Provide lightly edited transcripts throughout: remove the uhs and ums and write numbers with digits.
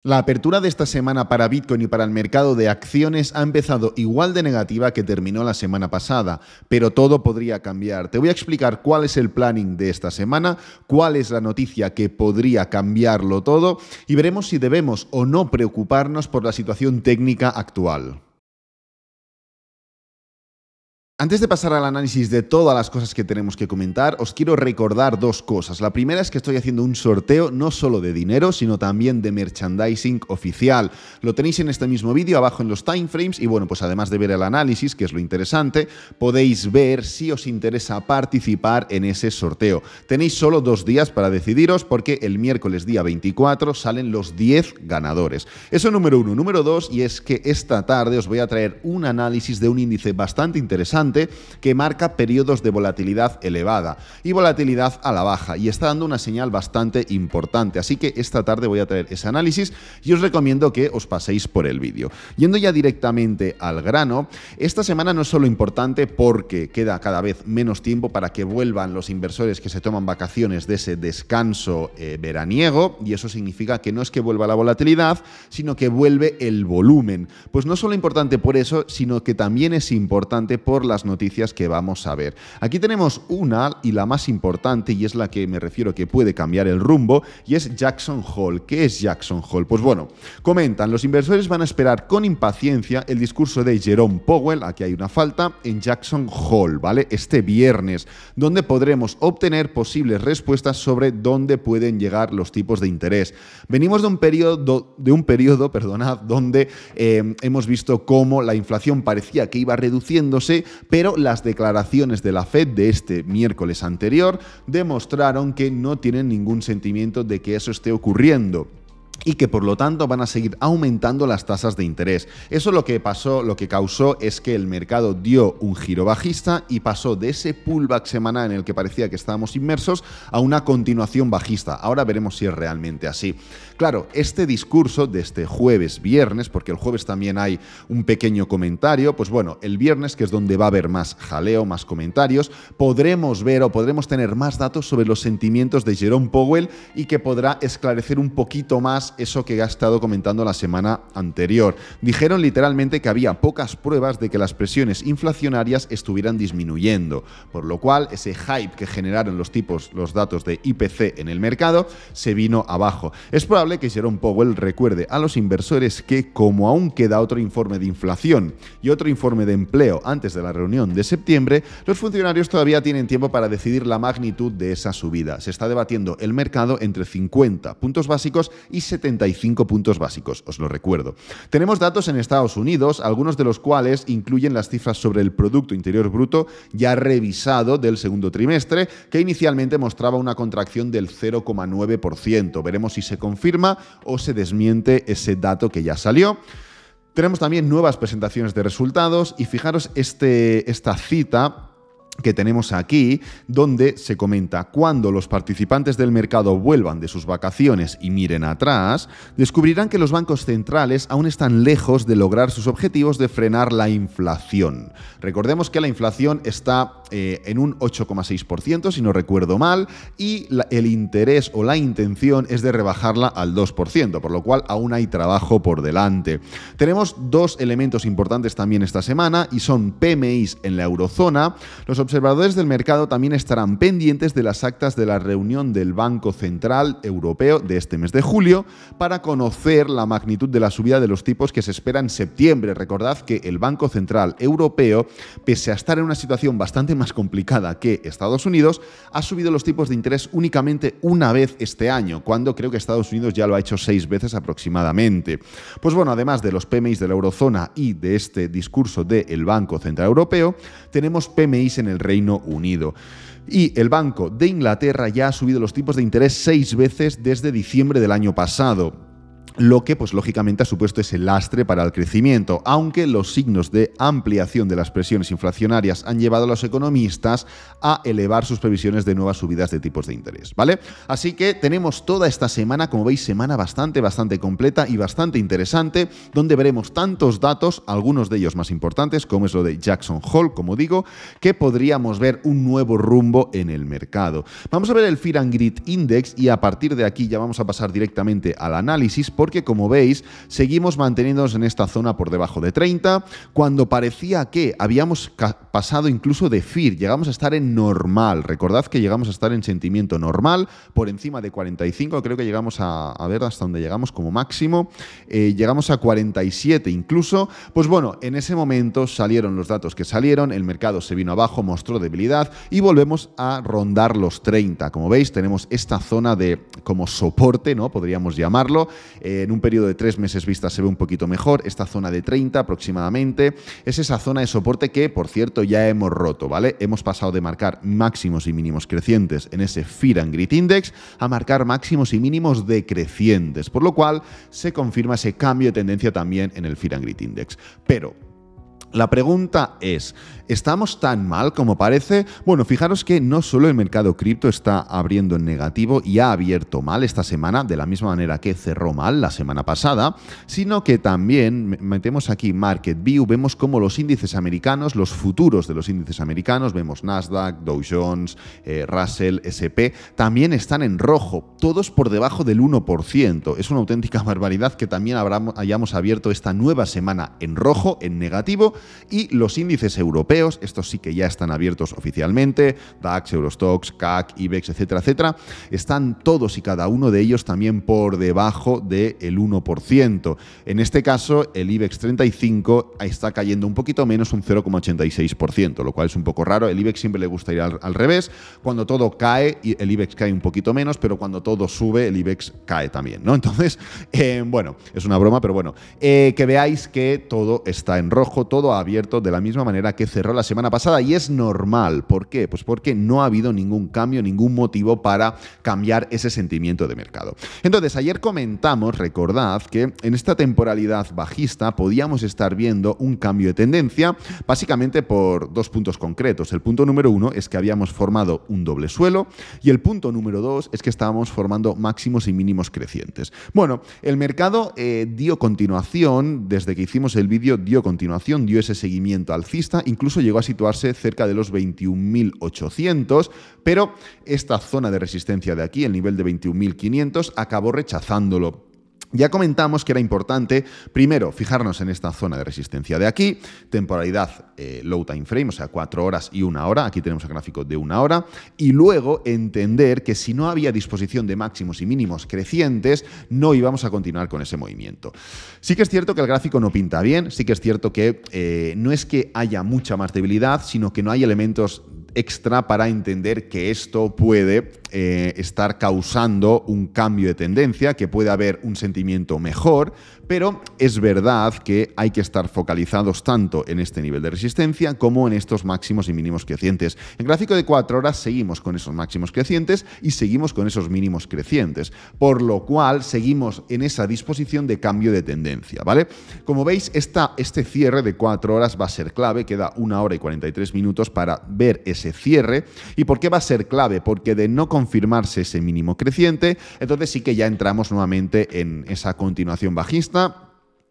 La apertura de esta semana para Bitcoin y para el mercado de acciones ha empezado igual de negativa que terminó la semana pasada, pero todo podría cambiar. Te voy a explicar cuál es el planning de esta semana, cuál es la noticia que podría cambiarlo todo y veremos si debemos o no preocuparnos por la situación técnica actual. Antes de pasar al análisis de todas las cosas que tenemos que comentar, os quiero recordar dos cosas. La primera es que estoy haciendo un sorteo no solo de dinero, sino también de merchandising oficial. Lo tenéis en este mismo vídeo, abajo en los timeframes, y bueno, pues además de ver el análisis, que es lo interesante, podéis ver si os interesa participar en ese sorteo. Tenéis solo 2 días para decidiros, porque el miércoles día 24 salen los 10 ganadores. Eso número 1. Número 2, y es que esta tarde os voy a traer un análisis de un índice bastante interesante que marca periodos de volatilidad elevada y volatilidad a la baja y está dando una señal bastante importante. Así que esta tarde voy a traer ese análisis y os recomiendo que os paséis por el vídeo. Yendo ya directamente al grano, esta semana no es solo importante porque queda cada vez menos tiempo para que vuelvan los inversores que se toman vacaciones de ese descanso veraniego, y eso significa que no es que vuelva la volatilidad, sino que vuelve el volumen. Pues no solo importante por eso, sino que también es importante por las noticias que vamos a ver. Aquí tenemos una, y la más importante, y es la que me refiero que puede cambiar el rumbo, y es Jackson Hole. ¿Qué es Jackson Hole? Pues bueno, comentan, los inversores van a esperar con impaciencia el discurso de Jerome Powell, aquí hay una falta, en Jackson Hole, ¿vale? Este viernes, donde podremos obtener posibles respuestas sobre dónde pueden llegar los tipos de interés. Venimos de un periodo, donde hemos visto cómo la inflación parecía que iba reduciéndose, pero las declaraciones de la Fed de este miércoles anterior demostraron que no tienen ningún sentimiento de que eso esté ocurriendo y que por lo tanto van a seguir aumentando las tasas de interés. Eso lo que causó es que el mercado dio un giro bajista y pasó de ese pullback semanal en el que parecía que estábamos inmersos a una continuación bajista. Ahora veremos si es realmente así. Claro, este discurso de este jueves-viernes, porque el jueves también hay un pequeño comentario, pues bueno, el viernes, que es donde va a haber más jaleo, más comentarios, podremos ver o podremos tener más datos sobre los sentimientos de Jerome Powell y que podrá esclarecer un poquito más eso que ha estado comentando la semana anterior. Dijeron literalmente que había pocas pruebas de que las presiones inflacionarias estuvieran disminuyendo, por lo cual ese hype que generaron los datos de IPC en el mercado se vino abajo. Es probable que Jerome Powell recuerde a los inversores que, como aún queda otro informe de inflación y otro informe de empleo antes de la reunión de septiembre, los funcionarios todavía tienen tiempo para decidir la magnitud de esa subida. Se está debatiendo el mercado entre 50 puntos básicos y 75 puntos básicos, os lo recuerdo. Tenemos datos en Estados Unidos, algunos de los cuales incluyen las cifras sobre el Producto Interior Bruto ya revisado del segundo trimestre, que inicialmente mostraba una contracción del 0,9%. Veremos si se confirma o se desmiente ese dato que ya salió. Tenemos también nuevas presentaciones de resultados y fijaros esta cita que tenemos aquí, donde se comenta: cuando los participantes del mercado vuelvan de sus vacaciones y miren atrás, descubrirán que los bancos centrales aún están lejos de lograr sus objetivos de frenar la inflación. Recordemos que la inflación está en un 8,6%, si no recuerdo mal, y el interés o la intención es de rebajarla al 2%, por lo cual aún hay trabajo por delante. Tenemos 2 elementos importantes también esta semana, y son PMIs en la eurozona. Los observadores del mercado también estarán pendientes de las actas de la reunión del Banco Central Europeo de este mes de julio para conocer la magnitud de la subida de los tipos que se espera en septiembre. Recordad que el Banco Central Europeo, pese a estar en una situación bastante más complicada que Estados Unidos, ha subido los tipos de interés únicamente una vez este año, cuando creo que Estados Unidos ya lo ha hecho 6 veces aproximadamente. Pues bueno, además de los PMIs de la eurozona y de este discurso del Banco Central Europeo, tenemos PMIs en el Reino Unido. Y el Banco de Inglaterra ya ha subido los tipos de interés 6 veces desde diciembre del año pasado. Lo que, pues lógicamente, ha supuesto ese lastre para el crecimiento, aunque los signos de ampliación de las presiones inflacionarias han llevado a los economistas a elevar sus previsiones de nuevas subidas de tipos de interés, ¿vale? Así que tenemos toda esta semana, como veis, semana bastante completa y bastante interesante, donde veremos tantos datos, algunos de ellos más importantes, como es lo de Jackson Hole, como digo, que podríamos ver un nuevo rumbo en el mercado. Vamos a ver el Fear and Greed Index y a partir de aquí ya vamos a pasar directamente al análisis, porque como veis, seguimos manteniéndonos en esta zona por debajo de 30, cuando parecía que habíamos pasado incluso de FIR, llegamos a estar en normal. Recordad que llegamos a estar en sentimiento normal, por encima de 45, creo que llegamos a ver hasta donde llegamos como máximo, llegamos a 47 incluso. Pues bueno, en ese momento salieron los datos que salieron, el mercado se vino abajo, mostró debilidad y volvemos a rondar los 30. Como veis, tenemos esta zona de como soporte, ¿no? Podríamos llamarlo. En un periodo de 3 meses vista se ve un poquito mejor. Esta zona de 30 aproximadamente es esa zona de soporte que, por cierto, ya hemos roto, ¿vale? Hemos pasado de marcar máximos y mínimos crecientes en ese Fear and Greed Index a marcar máximos y mínimos decrecientes, por lo cual se confirma ese cambio de tendencia también en el Fear and Greed Index. Pero la pregunta es, ¿estamos tan mal como parece? Bueno, fijaros que no solo el mercado cripto está abriendo en negativo y ha abierto mal esta semana, de la misma manera que cerró mal la semana pasada, sino que también metemos aquí Market View, vemos como los índices americanos, los futuros de los índices americanos, vemos Nasdaq, Dow Jones, Russell, S&P, también están en rojo, todos por debajo del 1%. Es una auténtica barbaridad que también hayamos abierto esta nueva semana en rojo, en negativo. Y los índices europeos, estos sí que ya están abiertos oficialmente, DAX, Eurostoxx, CAC, IBEX, etcétera, etcétera, están todos y cada uno de ellos también por debajo del 1%. En este caso, el IBEX 35 está cayendo un poquito menos, un 0,86%, lo cual es un poco raro. El IBEX siempre le gusta ir al revés. Cuando todo cae, el IBEX cae un poquito menos, pero cuando todo sube, el IBEX cae también, ¿no? Entonces, bueno, es una broma, pero bueno, que veáis que todo está en rojo, todo ha abierto de la misma manera que cerró la semana pasada y es normal. ¿Por qué? Pues porque no ha habido ningún cambio, ningún motivo para cambiar ese sentimiento de mercado. Entonces, ayer comentamos, recordad, que en esta temporalidad bajista podíamos estar viendo un cambio de tendencia, básicamente por dos puntos concretos. El punto número 1 es que habíamos formado un doble suelo y el punto número 2 es que estábamos formando máximos y mínimos crecientes. Bueno, el mercado dio continuación, desde que hicimos el vídeo, dio ese seguimiento alcista, incluso llegó a situarse cerca de los 21.800, pero esta zona de resistencia de aquí, el nivel de 21.500, acabó rechazándolo. Ya comentamos que era importante, primero, fijarnos en esta zona de resistencia de aquí, temporalidad low time frame, o sea, 4 horas y 1 hora, aquí tenemos el gráfico de 1 hora, y luego entender que si no había disposición de máximos y mínimos crecientes, no íbamos a continuar con ese movimiento. Sí que es cierto que el gráfico no pinta bien, sí que es cierto que no es que haya mucha más debilidad, sino que no hay elementos extra para entender que esto puede estar causando un cambio de tendencia, que puede haber un sentimiento mejor, pero es verdad que hay que estar focalizados tanto en este nivel de resistencia como en estos máximos y mínimos crecientes. En gráfico de 4 horas seguimos con esos máximos crecientes y seguimos con esos mínimos crecientes, por lo cual seguimos en esa disposición de cambio de tendencia, ¿vale? Como veis, este cierre de 4 horas va a ser clave, queda 1 hora y 43 minutos para ver ese cierre. ¿Y por qué va a ser clave? Porque de no confirmarse ese mínimo creciente, entonces sí que ya entramos nuevamente en esa continuación bajista,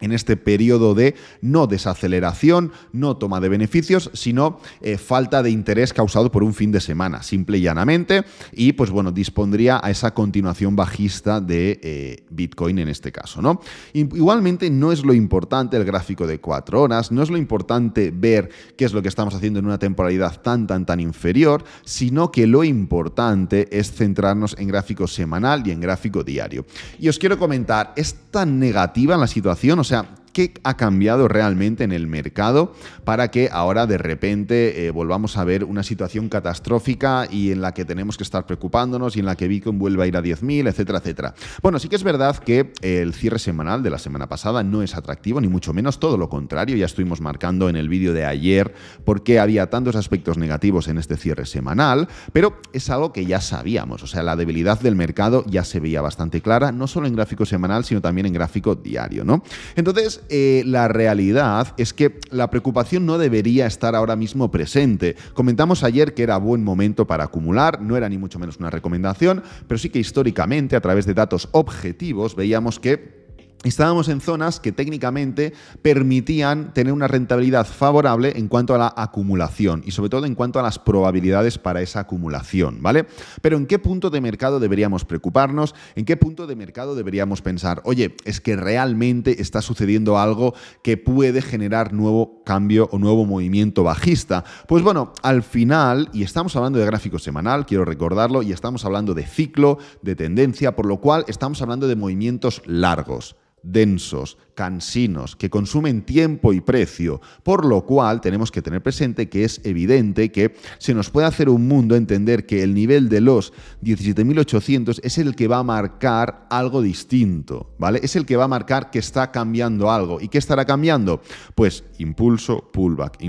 en este periodo de no desaceleración, no toma de beneficios, sino falta de interés causado por un fin de semana, simple y llanamente, y pues bueno, dispondría a esa continuación bajista de Bitcoin en este caso, ¿no? Igualmente no es lo importante el gráfico de 4 horas, no es lo importante ver qué es lo que estamos haciendo en una temporalidad tan inferior, sino que lo importante es centrarnos en gráfico semanal y en gráfico diario. Y os quiero comentar, ¿es tan negativa la situación? O sea, ¿qué ha cambiado realmente en el mercado para que ahora de repente volvamos a ver una situación catastrófica y en la que tenemos que estar preocupándonos y en la que Bitcoin vuelva a ir a 10.000, etcétera, etcétera? Bueno, sí que es verdad que el cierre semanal de la semana pasada no es atractivo, ni mucho menos, todo lo contrario. Ya estuvimos marcando en el vídeo de ayer por qué había tantos aspectos negativos en este cierre semanal, pero es algo que ya sabíamos. O sea, la debilidad del mercado ya se veía bastante clara, no solo en gráfico semanal, sino también en gráfico diario, ¿no? Entonces, la realidad es que la preocupación no debería estar ahora mismo presente. Comentamos ayer que era buen momento para acumular, no era ni mucho menos una recomendación, pero sí que históricamente, a través de datos objetivos, veíamos que estábamos en zonas que técnicamente permitían tener una rentabilidad favorable en cuanto a la acumulación y sobre todo en cuanto a las probabilidades para esa acumulación, ¿vale? Pero ¿en qué punto de mercado deberíamos preocuparnos? ¿En qué punto de mercado deberíamos pensar, oye, es que realmente está sucediendo algo que puede generar nuevo cambio o nuevo movimiento bajista? Pues bueno, al final, y estamos hablando de gráfico semanal, quiero recordarlo, y estamos hablando de ciclo, de tendencia, por lo cual estamos hablando de movimientos largos, densos, cansinos, que consumen tiempo y precio, por lo cual tenemos que tener presente que es evidente que se nos puede hacer un mundo entender que el nivel de los 17.800 es el que va a marcar algo distinto, ¿vale? Es el que va a marcar que está cambiando algo. ¿Y qué estará cambiando? Pues impulso, pullback,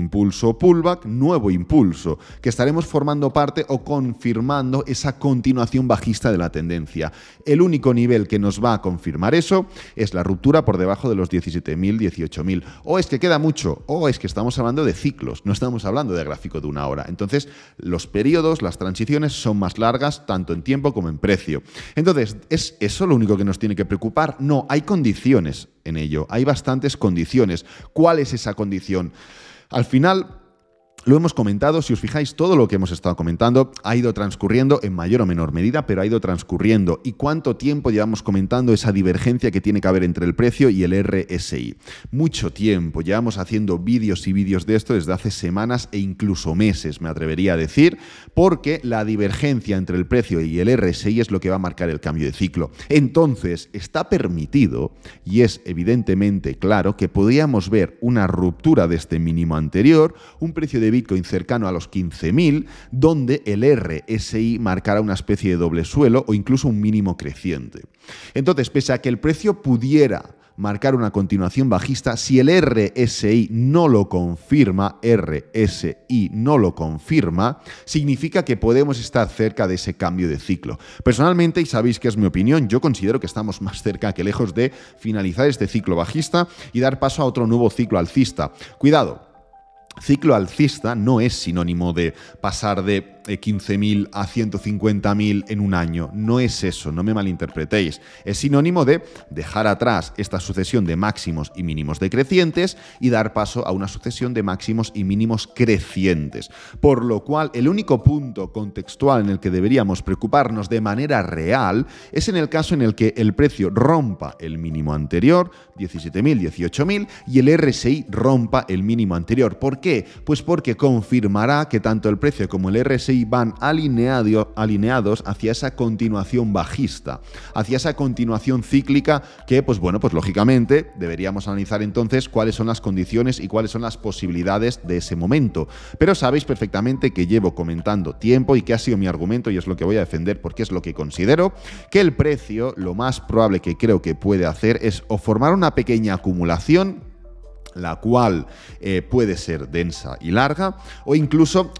nuevo impulso, que estaremos formando parte o confirmando esa continuación bajista de la tendencia. El único nivel que nos va a confirmar eso es la ruptura por debajo de los 17.000, 18.000. O es que queda mucho, o es que estamos hablando de ciclos, no estamos hablando de gráfico de una hora. Entonces, los periodos, las transiciones son más largas, tanto en tiempo como en precio. Entonces, ¿es eso lo único que nos tiene que preocupar? No, hay condiciones en ello, hay bastantes condiciones. ¿Cuál es esa condición? Al final, lo hemos comentado, si os fijáis, todo lo que hemos estado comentando ha ido transcurriendo en mayor o menor medida, pero ha ido transcurriendo. ¿Y cuánto tiempo llevamos comentando esa divergencia que tiene que haber entre el precio y el RSI? Mucho tiempo. Llevamos haciendo vídeos y vídeos de esto desde hace semanas e incluso meses, me atrevería a decir, porque la divergencia entre el precio y el RSI es lo que va a marcar el cambio de ciclo. Entonces, está permitido y es evidentemente claro que podríamos ver una ruptura de este mínimo anterior, un precio de Bitcoin cercano a los 15.000, donde el RSI marcará una especie de doble suelo o incluso un mínimo creciente. Entonces, pese a que el precio pudiera marcar una continuación bajista, si el RSI no lo confirma, significa que podemos estar cerca de ese cambio de ciclo. Personalmente, y sabéis que es mi opinión, yo considero que estamos más cerca que lejos de finalizar este ciclo bajista y dar paso a otro nuevo ciclo alcista. Cuidado. Ciclo alcista no es sinónimo de pasar de 15.000 a 150.000 en un año. No es eso, no me malinterpretéis. Es sinónimo de dejar atrás esta sucesión de máximos y mínimos decrecientes y dar paso a una sucesión de máximos y mínimos crecientes. Por lo cual, el único punto contextual en el que deberíamos preocuparnos de manera real es en el caso en el que el precio rompa el mínimo anterior, 17.000, 18.000, y el RSI rompa el mínimo anterior. ¿Por qué? Pues porque confirmará que tanto el precio como el RSI van alineados hacia esa continuación bajista, hacia esa continuación cíclica que, pues bueno, pues lógicamente deberíamos analizar entonces cuáles son las condiciones y cuáles son las posibilidades de ese momento. Pero sabéis perfectamente que llevo comentando tiempo y que ha sido mi argumento y es lo que voy a defender porque es lo que considero que el precio, lo más probable que creo que puede hacer es o formar una pequeña acumulación, la cual puede ser densa y larga, o incluso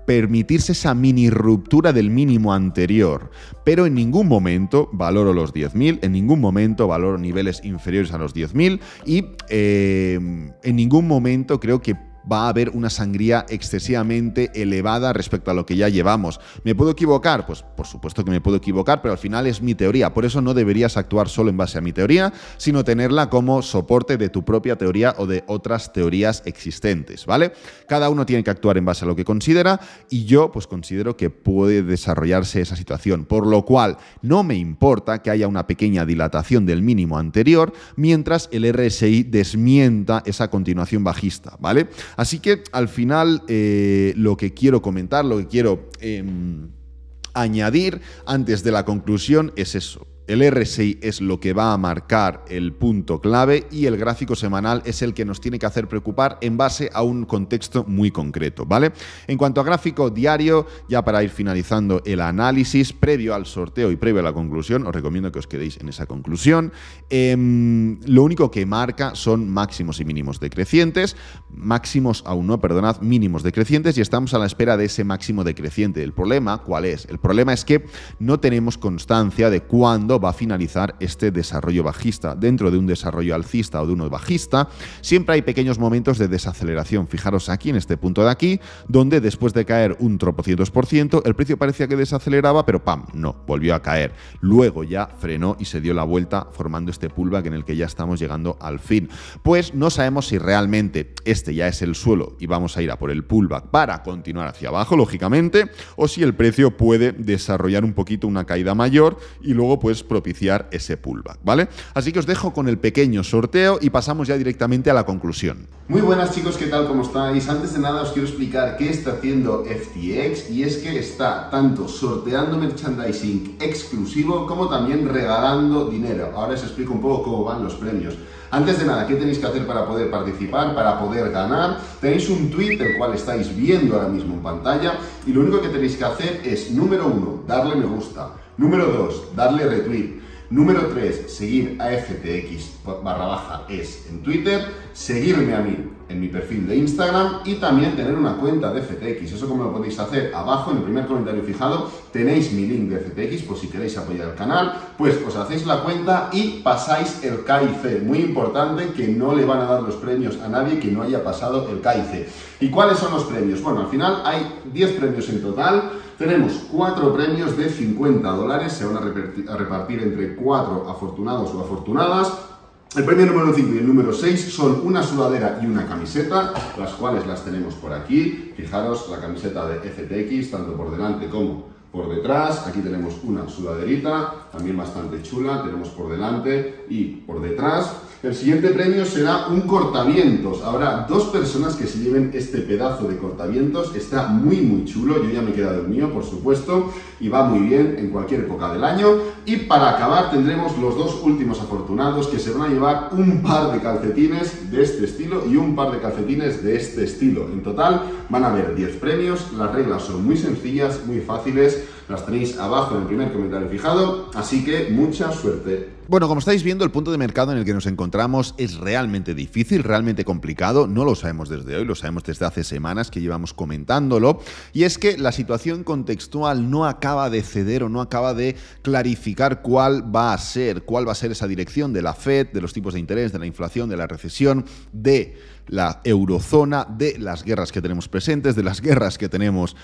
permitirse esa mini ruptura del mínimo anterior, pero en ningún momento valoro los 10.000, en ningún momento valoro niveles inferiores a los 10.000 y en ningún momento creo que va a haber una sangría excesivamente elevada respecto a lo que ya llevamos. ¿Me puedo equivocar? Pues por supuesto que me puedo equivocar, pero al final es mi teoría. Por eso no deberías actuar solo en base a mi teoría, sino tenerla como soporte de tu propia teoría o de otras teorías existentes, ¿vale? Cada uno tiene que actuar en base a lo que considera y yo pues considero que puede desarrollarse esa situación, por lo cual no me importa que haya una pequeña dilatación del mínimo anterior mientras el RSI desmienta esa continuación bajista, ¿vale? Así que al final lo que quiero comentar, lo que quiero añadir antes de la conclusión es eso. El RSI es lo que va a marcar el punto clave y el gráfico semanal es el que nos tiene que hacer preocupar en base a un contexto muy concreto, ¿vale? En cuanto a gráfico diario, ya para ir finalizando el análisis, previo al sorteo y previo a la conclusión, os recomiendo que os quedéis en esa conclusión, lo único que marca son máximos y mínimos decrecientes, máximos aún no, perdonad, mínimos decrecientes y estamos a la espera de ese máximo decreciente. ¿El problema cuál es? El problema es que no tenemos constancia de cuándo mercado va a finalizar este desarrollo bajista. Dentro de un desarrollo alcista o de uno bajista, siempre hay pequeños momentos de desaceleración. Fijaros aquí, en este punto de aquí, donde después de caer un tropocientos por ciento, el precio parecía que desaceleraba, pero ¡pam!, no, volvió a caer. Luego ya frenó y se dio la vuelta formando este pullback en el que ya estamos llegando al fin. Pues no sabemos si realmente este ya es el suelo y vamos a ir a por el pullback para continuar hacia abajo, lógicamente, o si el precio puede desarrollar un poquito una caída mayor y luego pues propiciar ese pullback, ¿vale? Así que os dejo con el pequeño sorteo y pasamos ya directamente a la conclusión. Muy buenas chicos, ¿qué tal? ¿Cómo estáis? Antes de nada os quiero explicar qué está haciendo FTX, y es que está tanto sorteando merchandising exclusivo como también regalando dinero. Ahora os explico un poco cómo van los premios. Antes de nada, ¿qué tenéis que hacer para poder participar, para poder ganar? Tenéis un tweet, el cual estáis viendo ahora mismo en pantalla, y lo único que tenéis que hacer es, número 1, darle me gusta, número 2, darle retweet, número 3, seguir a FTX_es en Twitter, seguirme a mí en mi perfil de Instagram y también tener una cuenta de FTX. ¿Eso cómo lo podéis hacer? Abajo en el primer comentario fijado tenéis mi link de FTX, por si queréis apoyar el canal, pues os hacéis la cuenta y pasáis el KIC. Muy importante, que no le van a dar los premios a nadie que no haya pasado el KIC. ¿Y cuáles son los premios? Bueno, al final hay 10 premios en total. Tenemos 4 premios de $50, se van a repartir entre 4 afortunados o afortunadas. El premio número 5 y el número 6 son una sudadera y una camiseta, las cuales las tenemos por aquí. Fijaros, la camiseta de FTX, tanto por delante como por detrás. Aquí tenemos una sudaderita, también bastante chula, tenemos por delante y por detrás. El siguiente premio será un cortavientos. Habrá 2 personas que se lleven este pedazo de cortavientos. Está muy chulo, yo ya me he quedado el mío, por supuesto, y va muy bien en cualquier época del año. Y para acabar tendremos los 2 últimos afortunados, que se van a llevar un par de calcetines de este estilo y un par de calcetines de este estilo. En total van a haber 10 premios. Las reglas son muy sencillas, muy fáciles. Las tenéis abajo en el primer comentario fijado, así que mucha suerte. Bueno, como estáis viendo, el punto de mercado en el que nos encontramos es realmente difícil, realmente complicado. No lo sabemos desde hoy, lo sabemos desde hace semanas que llevamos comentándolo. Y es que la situación contextual no acaba de ceder o no acaba de clarificar cuál va a ser esa dirección de la Fed, de los tipos de interés, de la inflación, de la recesión, de la eurozona, de las guerras que tenemos presentes, de las guerras que tenemos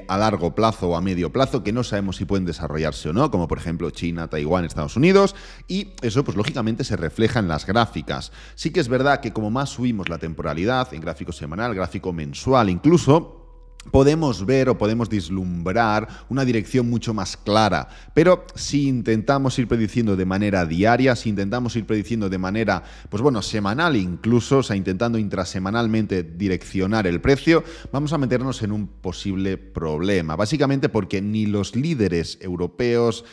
a largo plazo o a medio plazo, que no sabemos si pueden desarrollarse o no, como por ejemplo China, Taiwán, Estados Unidos, y eso pues lógicamente se refleja en las gráficas. Sí que es verdad que como más subimos la temporalidad, en gráfico semanal, gráfico mensual incluso, podemos ver o podemos vislumbrar una dirección mucho más clara, pero si intentamos ir prediciendo de manera diaria, si intentamos ir prediciendo de manera, pues bueno, semanal incluso, o sea, intentando intrasemanalmente direccionar el precio, vamos a meternos en un posible problema, básicamente porque ni los líderes europeos,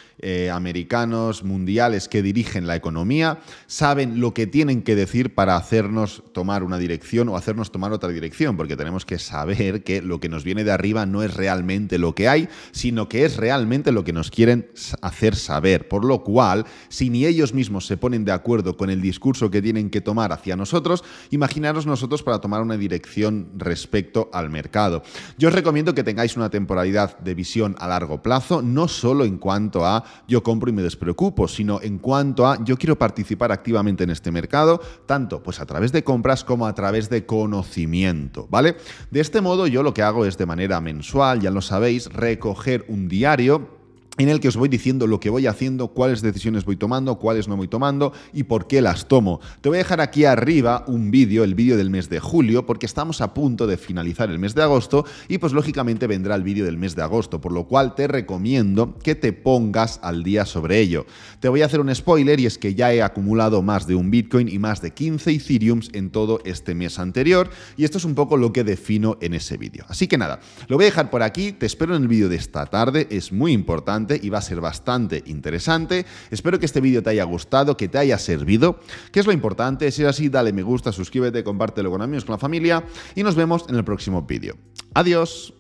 americanos, mundiales que dirigen la economía saben lo que tienen que decir para hacernos tomar una dirección o hacernos tomar otra dirección, porque tenemos que saber que lo que nos viene de arriba no es realmente lo que hay, sino que es realmente lo que nos quieren hacer saber. Por lo cual, si ni ellos mismos se ponen de acuerdo con el discurso que tienen que tomar hacia nosotros, imaginaros nosotros para tomar una dirección respecto al mercado. Yo os recomiendo que tengáis una temporalidad de visión a largo plazo, no solo en cuanto a yo compro y me despreocupo, sino en cuanto a yo quiero participar activamente en este mercado, tanto pues a través de compras como a través de conocimiento, ¿vale? De este modo yo lo que hago es de manera mensual, ya lo sabéis, recoger un diario en el que os voy diciendo lo que voy haciendo, cuáles decisiones voy tomando, cuáles no voy tomando y por qué las tomo. Te voy a dejar aquí arriba un vídeo, el vídeo del mes de julio, porque estamos a punto de finalizar el mes de agosto y pues lógicamente vendrá el vídeo del mes de agosto, por lo cual te recomiendo que te pongas al día sobre ello. Te voy a hacer un spoiler y es que ya he acumulado más de un Bitcoin y más de 15 Ethereums en todo este mes anterior y esto es un poco lo que defino en ese vídeo. Así que nada, lo voy a dejar por aquí, te espero en el vídeo de esta tarde, es muy importante y va a ser bastante interesante. Espero que este vídeo te haya gustado, que te haya servido, que es lo importante. Si es así, dale me gusta, suscríbete, compártelo con amigos, con la familia y nos vemos en el próximo vídeo. Adiós.